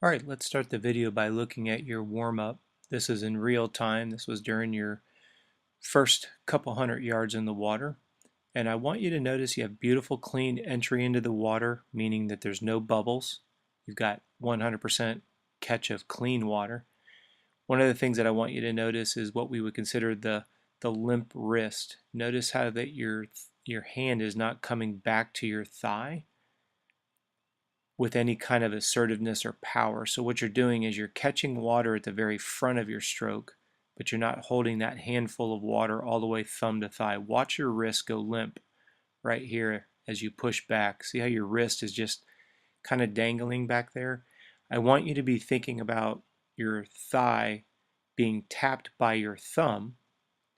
Alright, let's start the video by looking at your warm-up. This is in real time. This was during your first couple hundred yards in the water. And I want you to notice you have beautiful clean entry into the water, meaning that there's no bubbles. You've got 100% catch of clean water. One of the things that I want you to notice is what we would consider the limp wrist. Notice how that your hand is not coming back to your thigh with any kind of assertiveness or power. So what you're doing is you're catching water at the very front of your stroke, but you're not holding that handful of water all the way thumb to thigh. Watch your wrist go limp right here as you push back. See how your wrist is just kind of dangling back there? I want you to be thinking about your thigh being tapped by your thumb,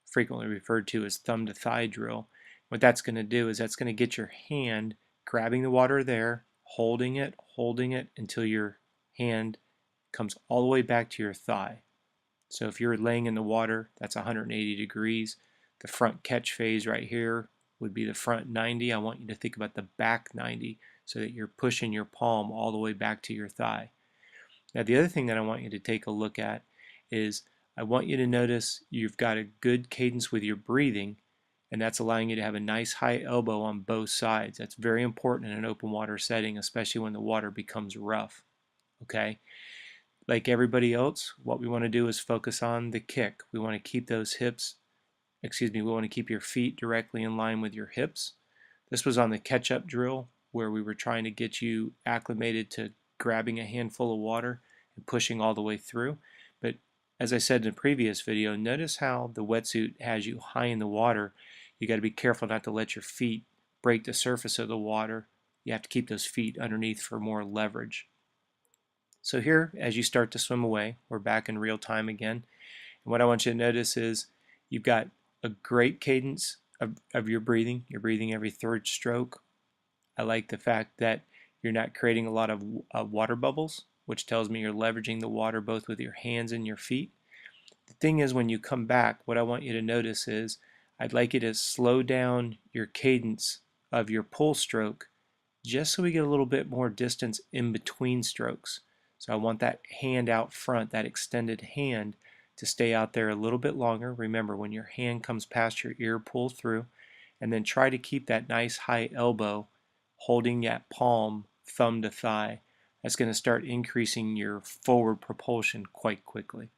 frequently referred to as thumb to thigh drill. What that's going to do is that's going to get your hand grabbing the water there, holding it until your hand comes all the way back to your thigh. So if you're laying in the water, that's 180 degrees. The front catch phase right here would be the front 90. I want you to think about the back 90 so that you're pushing your palm all the way back to your thigh. Now the other thing that I want you to take a look at is I want you to notice you've got a good cadence with your breathing, and that's allowing you to have a nice high elbow on both sides. That's very important in an open water setting, especially when the water becomes rough. Okay? Like everybody else, what we want to do is focus on the kick. We want to keep those hips, we want to keep your feet directly in line with your hips. This was on the catch-up drill where we were trying to get you acclimated to grabbing a handful of water and pushing all the way through. But as I said in the previous video, notice how the wetsuit has you high in the water. You got to be careful not to let your feet break the surface of the water. You have to keep those feet underneath for more leverage. So here, as you start to swim away, we're back in real time again. And what I want you to notice is you've got a great cadence of your breathing. You're breathing every third stroke. I like the fact that you're not creating a lot of water bubbles, which tells me you're leveraging the water both with your hands and your feet. The thing is, when you come back, what I want you to notice is I'd like you to slow down your cadence of your pull stroke just so we get a little bit more distance in between strokes. So I want that hand out front, that extended hand, to stay out there a little bit longer. Remember, when your hand comes past your ear, pull through, and then try to keep that nice high elbow holding that palm thumb to thigh. That's going to start increasing your forward propulsion quite quickly.